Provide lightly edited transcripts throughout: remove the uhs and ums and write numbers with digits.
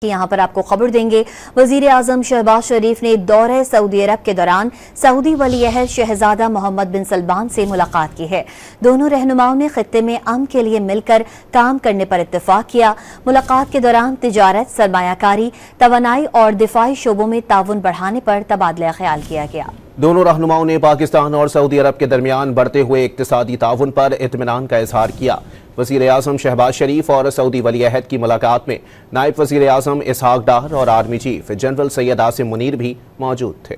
यहाँ पर आपको खबर देंगे। वजीर आजम शहबाज शरीफ ने दौरे सऊदी अरब के दौरान सऊदी वली-ए-अहद शहजादा मोहम्मद बिन सलमान से मुलाकात की है। दोनों रहनुमाओं ने खित्ते में अमन के लिए मिलकर काम करने पर इत्तेफाक किया। मुलाकात के दौरान तिजारत, सरमायाकारी, तवानाई और दिफाई शोबों में ताउन बढ़ाने पर तबादला ख्याल किया गया। दोनों रहनुमाओं ने पाकिस्तान और सऊदी अरब के दरमियान बढ़ते हुए इक्तिसादी ताउन पर इत्मीनान का इजहार किया। वज़ीर आज़म शहबाज शरीफ और सऊदी वली-ए-अहद की मुलाकात में नायब वज़ीर आज़म इसहाक डार और army chief general Syed Asim Munir भी मौजूद थे।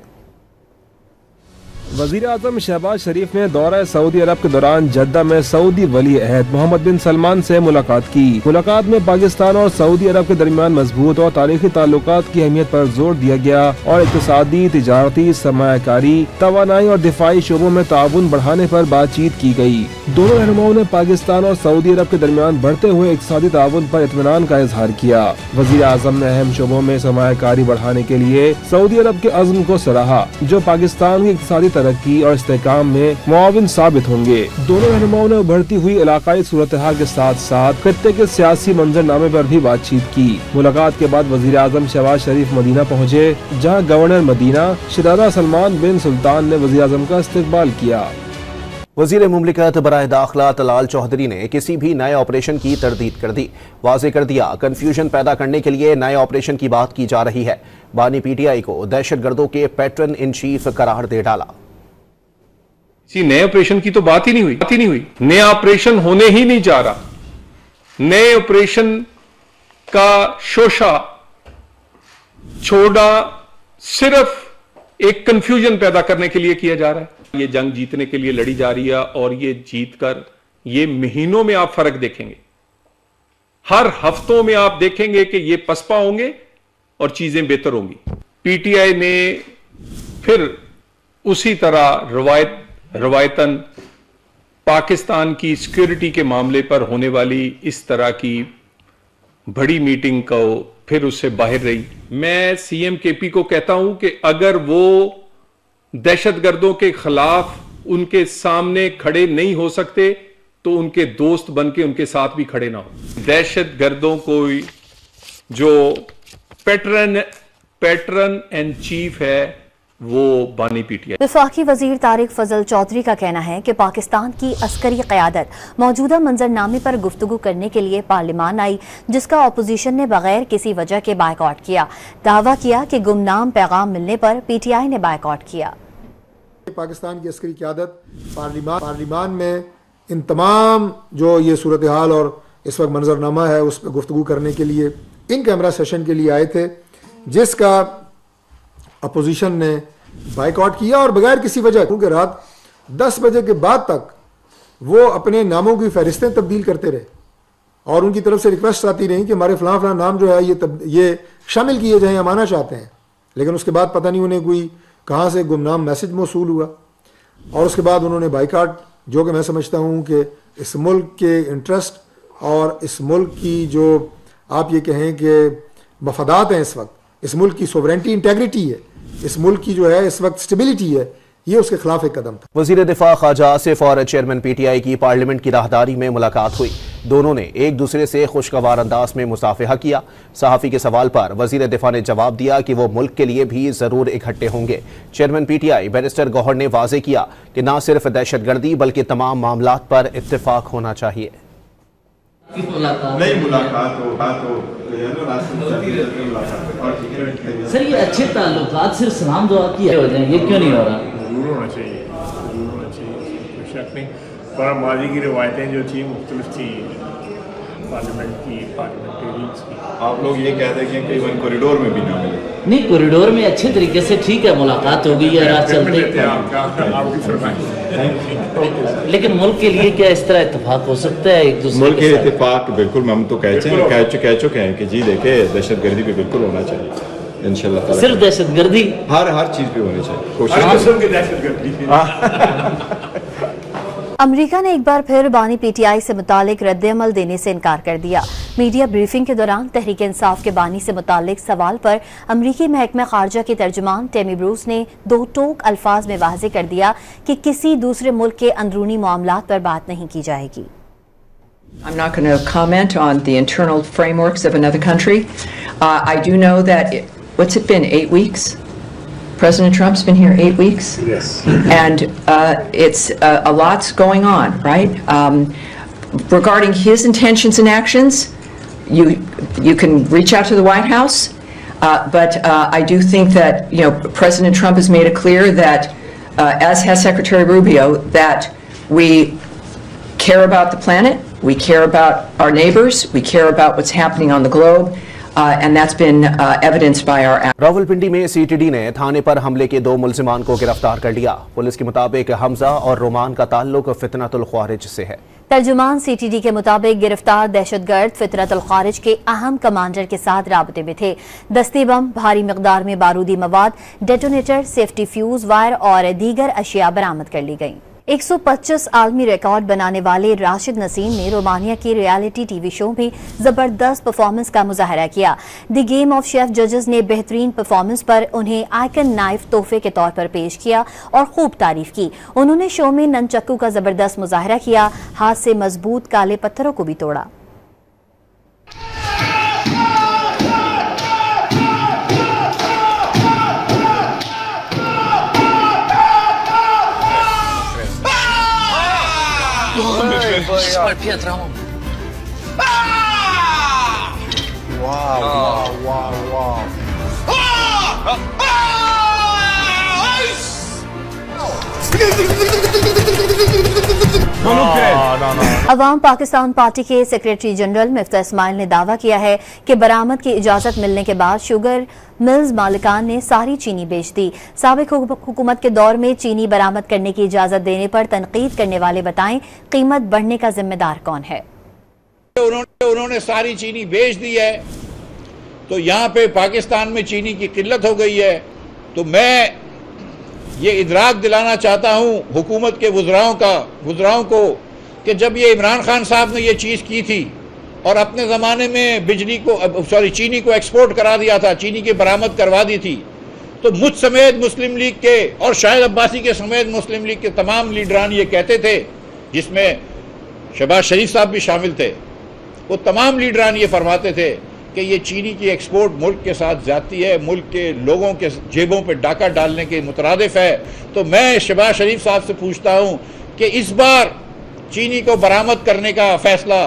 वज़ीर आज़म शहबाज शरीफ ने दौरा सऊदी अरब के दौरान जद्दा में सऊदी वली-ए-अहद मोहम्मद बिन सलमान से मुलाकात की। मुलाकात में पाकिस्तान और सऊदी अरब के दरमियान मजबूत और तारीखी ताल्लुकात की अहमियत पर जोर दिया गया और इक़्तिसादी, तिजारती, सरमायाकारी, तवानाई और दिफाई शोबों में ताउन बढ़ाने पर बातचीत की गई। दोनों रहनुमाओं ने पाकिस्तान और सऊदी अरब के दरमियान बढ़ते हुए इक़्तिसादी ताउन पर इत्मीनान का इजहार किया। वज़ीर आज़म ने अहम शोबों में सरमायाकारी बढ़ाने के लिए सऊदी अरब के अज़्म को सराहा, जो पाकिस्तान की इक़्तिसादी तरक्की और इस्तेहकाम में मुआविन साबित होंगे। दोनों रहनुमाओं ने उभरती हुई इलाकाई सूरत हाल के साथ साथ खित्ते के सियासी मंजरनामे पर भी बातचीत की। मुलाकात के बाद वज़ीर आज़म शहबाज शरीफ मदीना पहुँचे, जहाँ गवर्नर मदीना शहजादा सलमान बिन सुल्तान ने वज़ीर आज़म का इस्तकबाल किया। वज़ीर मुमलिकत बराए दाखिला तलाल चौधरी ने किसी भी नए ऑपरेशन की तरदीद कर दी। वाज़ेह कर दिया, कन्फ्यूजन पैदा करने के लिए नए ऑपरेशन की बात की जा रही है। बानी PTI को दहशतगर्दों के पैटर्न इन चीफ करार दे डाला। किसी नए ऑपरेशन की तो बात ही नहीं हुई। नया ऑपरेशन होने ही नहीं जा रहा। नए ऑपरेशन का शोशा छोड़ा सिर्फ एक कंफ्यूजन पैदा करने के लिए किया जा रहा है। ये जंग जीतने के लिए लड़ी जा रही है और ये जीतकर ये महीनों में आप फर्क देखेंगे। हर हफ्तों में आप देखेंगे कि ये पसपा होंगे और चीजें बेहतर होंगी। PTI ने फिर उसी तरह रवायतन पाकिस्तान की सिक्योरिटी के मामले पर होने वाली इस तरह की बड़ी मीटिंग को फिर उससे बाहर रही। मैं CM KP को कहता हूं कि अगर वो दहशतगर्दों के खिलाफ उनके सामने खड़े नहीं हो सकते तो उनके दोस्त बनके उनके साथ भी खड़े ना हो। दहशतगर्दों को जो पैटर्न एंड चीफ है वो बानी PTI। वफाकी वजीर तारिक फजल चौधरी का कहना है कि पाकिस्तान की अस्करी क़यादत मौजूदा मंजरनामे पर गुफ्तगू करने के लिए पार्लियामान आई, जिसका अपोजिशन ने बगैर किसी वजह के बायकॉट किया। दावा किया कि गुमनाम पैगाम मिलने पर PTI ने बायकॉट किया। पाकिस्तान की अस्करी क़यादत पार्लियामान में इन तमाम जो ये सूरत हाल और इस वक्त मंजरनामा है उस पर गुफ्तगू करने के लिए इन कैमरा सेशन के लिए आए थे, जिसका अपोजिशन ने बाइकआउट किया और बगैर किसी वजह, क्योंकि रात 10 बजे के बाद तक वो अपने नामों की फहरिस्तें तब्दील करते रहे और उनकी तरफ से रिक्वेस्ट आती रही कि हमारे फलां नाम जो है ये शामिल किए जाएं, हम आना चाहते हैं। लेकिन उसके बाद पता नहीं उन्हें कोई कहाँ से गुमनाम मैसेज मौसूल हुआ और उसके बाद उन्होंने बाइकआउट, जो कि मैं समझता हूँ कि इस मुल्क के इंटरेस्ट और इस मुल्क की जो आप ये कहें कि मफादात हैं, इस वक्त इस मुल्क की सोवरेंटी इंटेग्रिटी है, इस मुल्क की जो है इस वक्त स्टेबिलिटी है, ये उसके खिलाफ एक कदम था। वजीर दिफा ख्वाजा आसिफ और चेयरमैन PTI की पार्लियामेंट की राहदारी में मुलाकात हुई। दोनों ने एक दूसरे से खुशगवार अंदाज में मुसाफिहा किया। सहाफ़ी के सवाल पर वजीर दिफा ने जवाब दिया कि वो मुल्क के लिए भी जरूर इकट्ठे होंगे। चेयरमैन PTI बैरिस्टर गौहर ने वाज़ेह किया कि न सिर्फ दहशतगर्दी बल्कि तमाम मामलात पर इत्तेफाक होना चाहिए। सर ये अच्छे ताल्लुकात सिर्फ सलाम दुआ की हो जाए, ये क्यों नहीं हो रहा? जरूर होना चाहिए, कोई शक नहीं। पर माजी की रिवायतें जो थी मुख्तलिफ थी पार्लियामेंटेरियंस की। आप लोग ये कहते हैं कि इवन कॉरिडोर में भी ना मिले। नहीं, कॉरिडोर में अच्छे तरीके से ठीक है, मुलाकात हो गई है, रात चलते। लेकिन मुल्क के लिए क्या इस तरह इत्तेफाक हो सकता है एक दूसरे मुल्क के इत्तेफाक? बिल्कुल, हम तो कह चुके हैं कि जी देखे दहशतगर्दी पे बिल्कुल होना चाहिए इंशाल्लाह। सिर्फ दहशतगर्दी? हर चीज पे होनी चाहिए कोशिश। अमेरिका ने एक बार फिर बानी PTI से मुतालिक रद्द-ए-अमल देने से इनकार कर दिया। मीडिया ब्रीफिंग के दौरान तहरीक इंसाफ के बानी से मुतालिक सवाल पर अमरीकी महकमा खारजा के तर्जुमान टेमी ब्रूस ने दो टोक अल्फाज में वाज़ेह कर दिया कि किसी दूसरे मुल्क के अंदरूनी मामलात पर बात नहीं की जाएगी। I'm not going to comment on the internal frameworks of another country. I do know that, what's it been, 8 weeks? President Trump's been here 8 weeks? Yes. And it's a lot's going on, right? Regarding his intentions and actions, you can reach out to the White House, but I do think that, President Trump has made it clear that, as has Secretary Rubio, that we care about the planet, we care about our neighbors, we care about what's happening on the globe, and that's been evidenced by our actions. Rawalpindi में CTD ने थाने पर हमले के 2 मुल्जिमान को गिरफ्तार कर लिया। Police के मुताबिक हमजा और रोमान का ताल्लुक फितनतुल ख्वारिज से है। तर्जुमान सीटीडी के मुताबिक गिरफ्तार दहशतगर्द फितरतुल ख्वारिज के अहम कमांडर के साथ राबते में थे। दस्ती बम, भारी मिकदार में बारूदी मवाद, डेटोनेटर, सेफ्टी फ्यूज, वायर और दीगर अशिया बरामद कर ली गई। 125 आलमी रिकॉर्ड बनाने वाले राशिद नसीम ने रोमानिया की रियलिटी टीवी शो में जबरदस्त परफॉर्मेंस का मुजाहरा किया। द गेम ऑफ शेफ जजेस ने बेहतरीन परफॉर्मेंस पर उन्हें आइकन नाइफ तोहफे के तौर पर पेश किया और खूब तारीफ की। उन्होंने शो में ननचक्कू का जबरदस्त मुजाहरा किया, हाथ से मजबूत काले पत्थरों को भी तोड़ा। अवाम पाकिस्तान पार्टी के सेक्रेटरी जनरल मिफ्ता इस्माइल ने दावा किया है कि बरामद की इजाजत मिलने के बाद शुगर मिल्स मालिकान ने सारी चीनी बेच दी। साबिक हुकूमत के दौर में चीनी बरामद करने की इजाजत देने पर तनकीद करने वाले बताएं, कीमत बढ़ने का जिम्मेदार कौन है? उन्होंने सारी चीनी बेच दी है, तो यहाँ पे पाकिस्तान में चीनी की किल्लत हो गई है। तो मैं ये इदराक दिलाना चाहता हूँ हुकूमत के वुज़राओं को कि जब ये इमरान खान साहब ने ये चीज़ की थी और अपने ज़माने में चीनी को एक्सपोर्ट करा दिया था, चीनी की बरामद करवा दी थी, तो मुझ समेत मुस्लिम लीग के और शाहिद अब्बासी के समेत मुस्लिम लीग के तमाम लीडरान ये कहते थे, जिसमें शहबाज शरीफ साहब भी शामिल थे, वो तमाम लीडरान ये फरमाते थे कि ये चीनी की एक्सपोर्ट मुल्क के साथ जाती है, मुल्क के लोगों के जेबों पे डाका डालने के मुतरादिफ है। तो मैं शहबाज शरीफ साहब से पूछता हूँ कि इस बार चीनी को बरामद करने का फैसला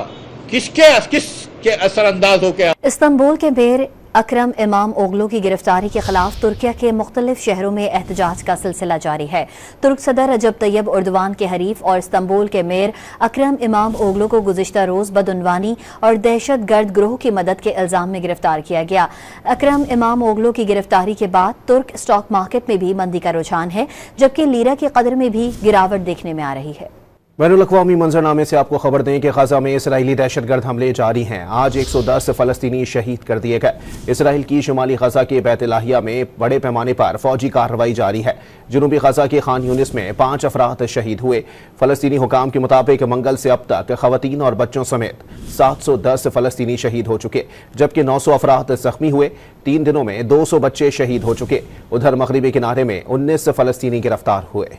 किसके असरअंदाज हो गया? इस्तांबुल के मेयर अकरम इमाम ओगलो की गिरफ्तारी के खिलाफ तुर्किया के मुख्तलिफ शहरों में एहतजाज का सिलसिला जारी है। तुर्क सदर रजब तैयब उर्दवान के हरीफ और इस्तांबुल के मेयर अकरम इमाम ओगलो को गुज़िश्ता रोज बदउनवानी और दहशत गर्द ग्रोह की मदद के इल्जाम में गिरफ्तार किया गया। अकरम इमाम ओगलो की गिरफ्तारी के बाद तुर्क स्टॉक मार्केट में भी मंदी का रुझान है, जबकि लीरा की कदर में भी गिरावट देखने में आ रही है। बैनुल-अक़वामी मंजरनामे से आपको खबर दें कि गजा में इसराइली दहशतगर्द हमले जारी हैं। आज 110 फ़लस्तीनी शहीद कर दिए गए। इसराइल की शुमाली गजा के बैत-ए-लाहिया में बड़े पैमाने पर फौजी कार्रवाई जारी है। जनूबी गजा के खान यूनिस में 5 अफराद शहीद हुए। फ़लस्तीनी हुकाम के मुताबिक मंगल से अब तक ख़वातीन और बच्चों समेत 710 फ़लस्तीनी शहीद हो चुके, जबकि 900 अफराद जख्मी हुए। 3 दिनों में 200 बच्चे शहीद हो चुके। उधर मगरिबी किनारे में 19 फ़लस्तीनी गिरफ्तार हुए।